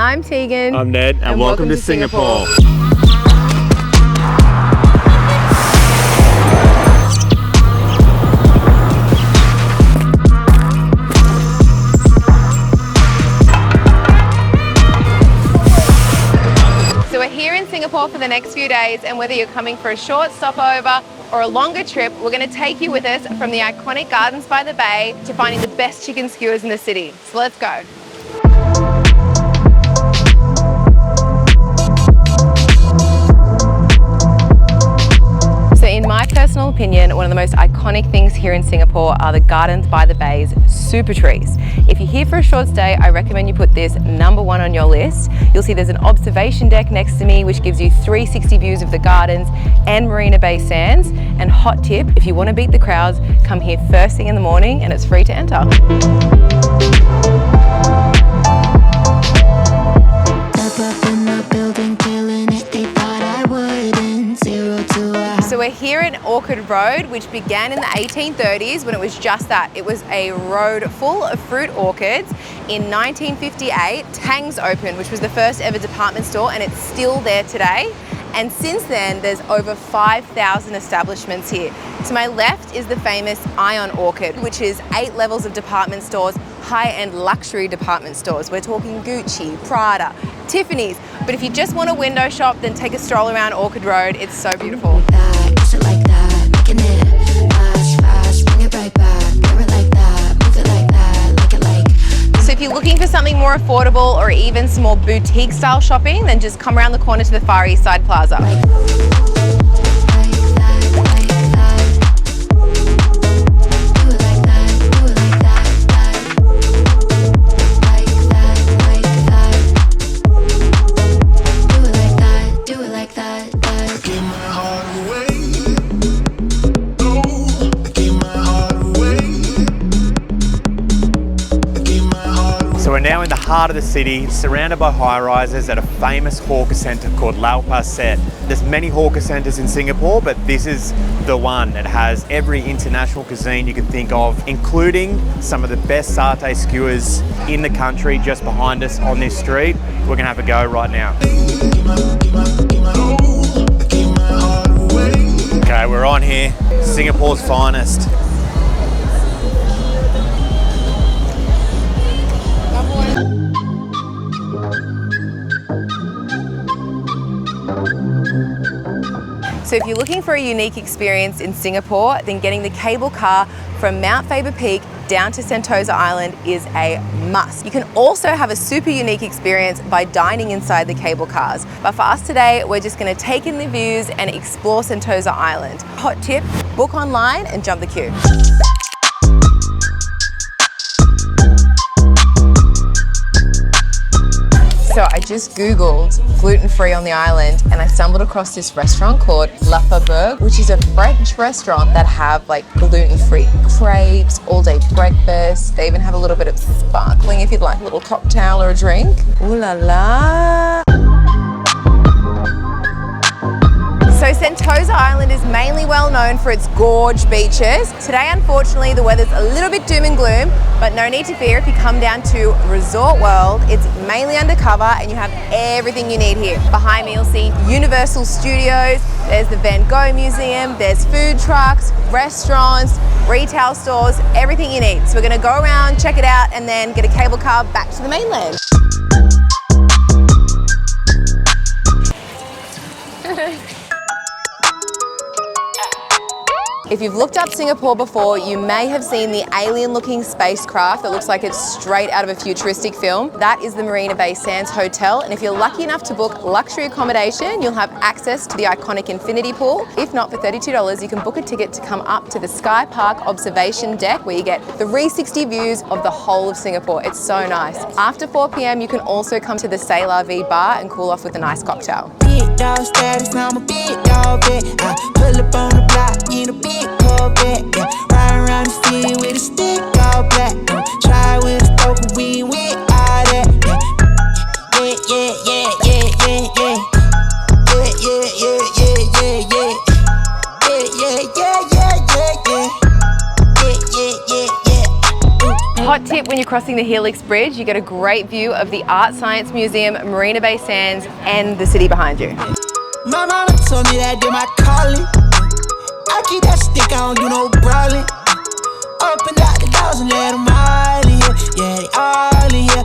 I'm Tegan. I'm Ned, and welcome to Singapore. So we're here in Singapore for the next few days, and whether you're coming for a short stopover or a longer trip, we're going to take you with us from the iconic Gardens by the Bay to finding the best chicken skewers in the city. So let's go. So in my personal opinion, one of the most iconic things here in Singapore are the Gardens by the Bay's super trees. If you're here for a short stay, I recommend you put this #1 on your list. You'll see there's an observation deck next to me, which gives you 360 views of the gardens and Marina Bay Sands. And hot tip, if you want to beat the crowds, come here first thing in the morning and it's free to enter. So we're here at Orchard Road, which began in the 1830s when it was just that. It was a road full of fruit orchards. In 1958, Tang's opened, which was the first ever department store, and it's still there today. And since then, there's over 5,000 establishments here. To my left is the famous Ion Orchard, which is 8 levels of department stores, high-end luxury department stores. We're talking Gucci, Prada, Tiffany's. But if you just want a window shop, then take a stroll around Orchard Road. It's so beautiful. Like that, making it fast, bring it right back, do it like that, move it like that, like it like. So if you're looking for something more affordable or even some more boutique style shopping, then just come around the corner to the Far East Side Plaza. So we're now in the heart of the city, surrounded by high-rises at a famous hawker centre called Lau Pa Sat. There's many hawker centres in Singapore, but this is the one that has every international cuisine you can think of, including some of the best satay skewers in the country just behind us on this street. We're gonna have a go right now. Okay, we're on here, Singapore's finest. So if you're looking for a unique experience in Singapore, then getting the cable car from Mount Faber Peak down to Sentosa Island is a must. You can also have a super unique experience by dining inside the cable cars. But for us today, we're just going to take in the views and explore Sentosa Island. Hot tip, book online and jump the queue. So I just Googled gluten-free on the island and I stumbled across this restaurant called La Faber, which is a French restaurant that have like gluten-free crepes, all-day breakfast. They even have a little bit of sparkling if you'd like a little cocktail or a drink. Ooh la la. So Sentosa Island is mainly well known for its gorge beaches. Today, unfortunately, the weather's a little bit doom and gloom, but no need to fear if you come down to Resort World. It's mainly undercover and you have everything you need here. Behind me, you'll see Universal Studios, there's the Van Gogh Museum, there's food trucks, restaurants, retail stores, everything you need. So we're gonna go around, check it out, and then get a cable car back to the mainland. If you've looked up Singapore before, you may have seen the alien-looking spacecraft that looks like it's straight out of a futuristic film. That is the Marina Bay Sands Hotel, and if you're lucky enough to book luxury accommodation, you'll have access to the iconic infinity pool. If not, for $32, you can book a ticket to come up to the Skypark observation deck, where you get 360 views of the whole of Singapore. It's so nice. After 4 p.m, you can also come to the C'est La Vie bar and cool off with a nice cocktail. Big dog status, I'm a big dog vet. I pull up on the block in a big Corvette, yeah. Ride around the city with a stick all black. Try with a stroke, but we with all that, yeah. Yeah, yeah, yeah, yeah, yeah, yeah. Yeah, yeah, yeah, yeah, yeah, yeah. Yeah, yeah, yeah, yeah, yeah, yeah. Yeah, yeah, yeah, yeah. Hot tip when you're crossing the Helix Bridge, you get a great view of the Art Science Museum, Marina Bay Sands, and the city behind you. My mama told me that do my calling. I keep that stick, I don't do no brawling. Open up the doors and let them all in here. Yeah, they all in here.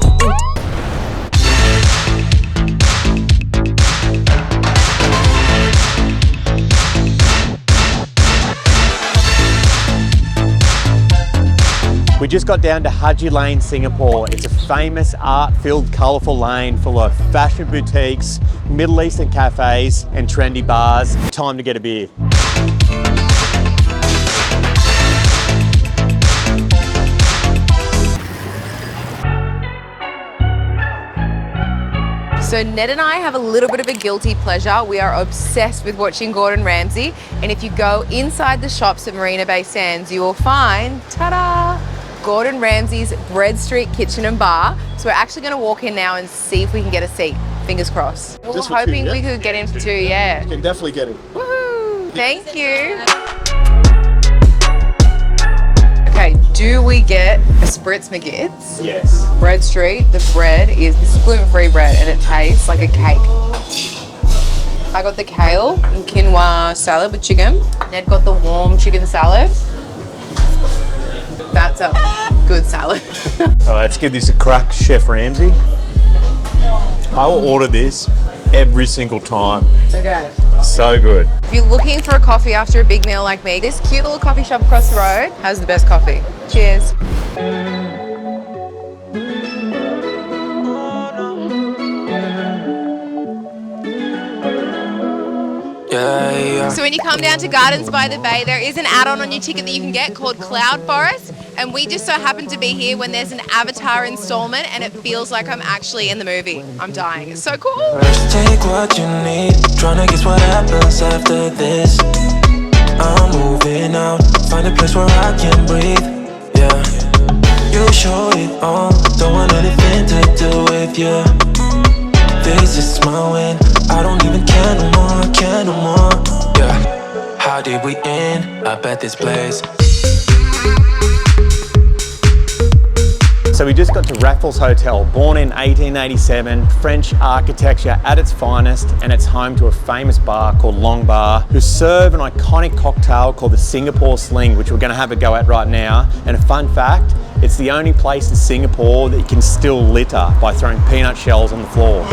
We just got down to Haji Lane, Singapore. It's a famous art-filled, colourful lane full of fashion boutiques, Middle Eastern cafes and trendy bars. Time to get a beer. So Ned and I have a little bit of a guilty pleasure. We are obsessed with watching Gordon Ramsay. And if you go inside the shops at Marina Bay Sands, you will find, ta-da, Gordon Ramsay's Bread Street Kitchen and Bar. So we're actually gonna walk in now and see if we can get a seat. Fingers crossed. We're hoping we could get in for 2, yeah. You can definitely get in. Woohoo! Thank you. Okay, do we get a Spritz McGits? Yes. Bread Street, the bread is gluten-free bread and it tastes like a cake. I got the kale and quinoa salad with chicken. Ned got the warm chicken salad. That's a good salad. All right, let's give this a crack, Chef Ramsay. I will order this every single time. Okay. So good. If you're looking for a coffee after a big meal like me, this cute little coffee shop across the road has the best coffee. Cheers. So when you come down to Gardens by the Bay, there is an add-on on your ticket that you can get called Cloud Forest. And we just so happen to be here when there's an Avatar installment and it feels like I'm actually in the movie. I'm dying. It's so cool. First take what you need. Tryna guess what happens after this. I'm moving out. Find a place where I can breathe. Yeah. You show it all. Don't want anything to do with you. This is my win. I don't even care no more. Care no more. Yeah. How did we end up at this place? So we just got to Raffles Hotel, born in 1887, French architecture at its finest, and it's home to a famous bar called Long Bar, who serve an iconic cocktail called the Singapore Sling, which we're gonna have a go at right now. And a fun fact, it's the only place in Singapore that you can still litter by throwing peanut shells on the floor.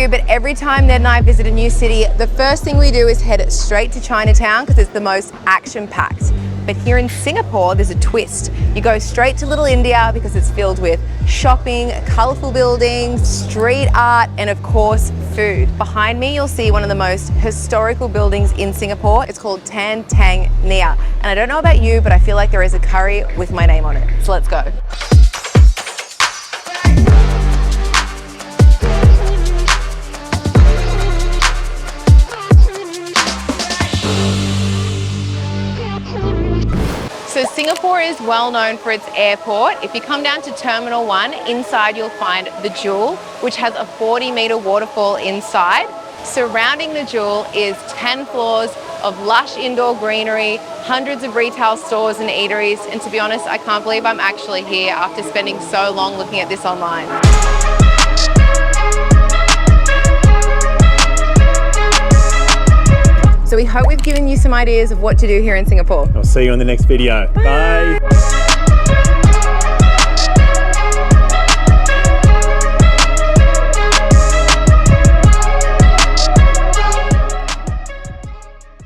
But every time Ned and I visit a new city, the first thing we do is head straight to Chinatown because it's the most action-packed. But here in Singapore, there's a twist. You go straight to Little India because it's filled with shopping, colourful buildings, street art, and of course, food. Behind me, you'll see one of the most historical buildings in Singapore. It's called Tan Tang Nia. And I don't know about you, but I feel like there is a curry with my name on it. So let's go. So Singapore is well known for its airport. If you come down to Terminal 1, inside you'll find the Jewel, which has a 40-metre waterfall inside. Surrounding the Jewel is 10 floors of lush indoor greenery, hundreds of retail stores and eateries, and to be honest, I can't believe I'm actually here after spending so long looking at this online. So we hope we've given you some ideas of what to do here in Singapore. I'll see you on the next video. Bye.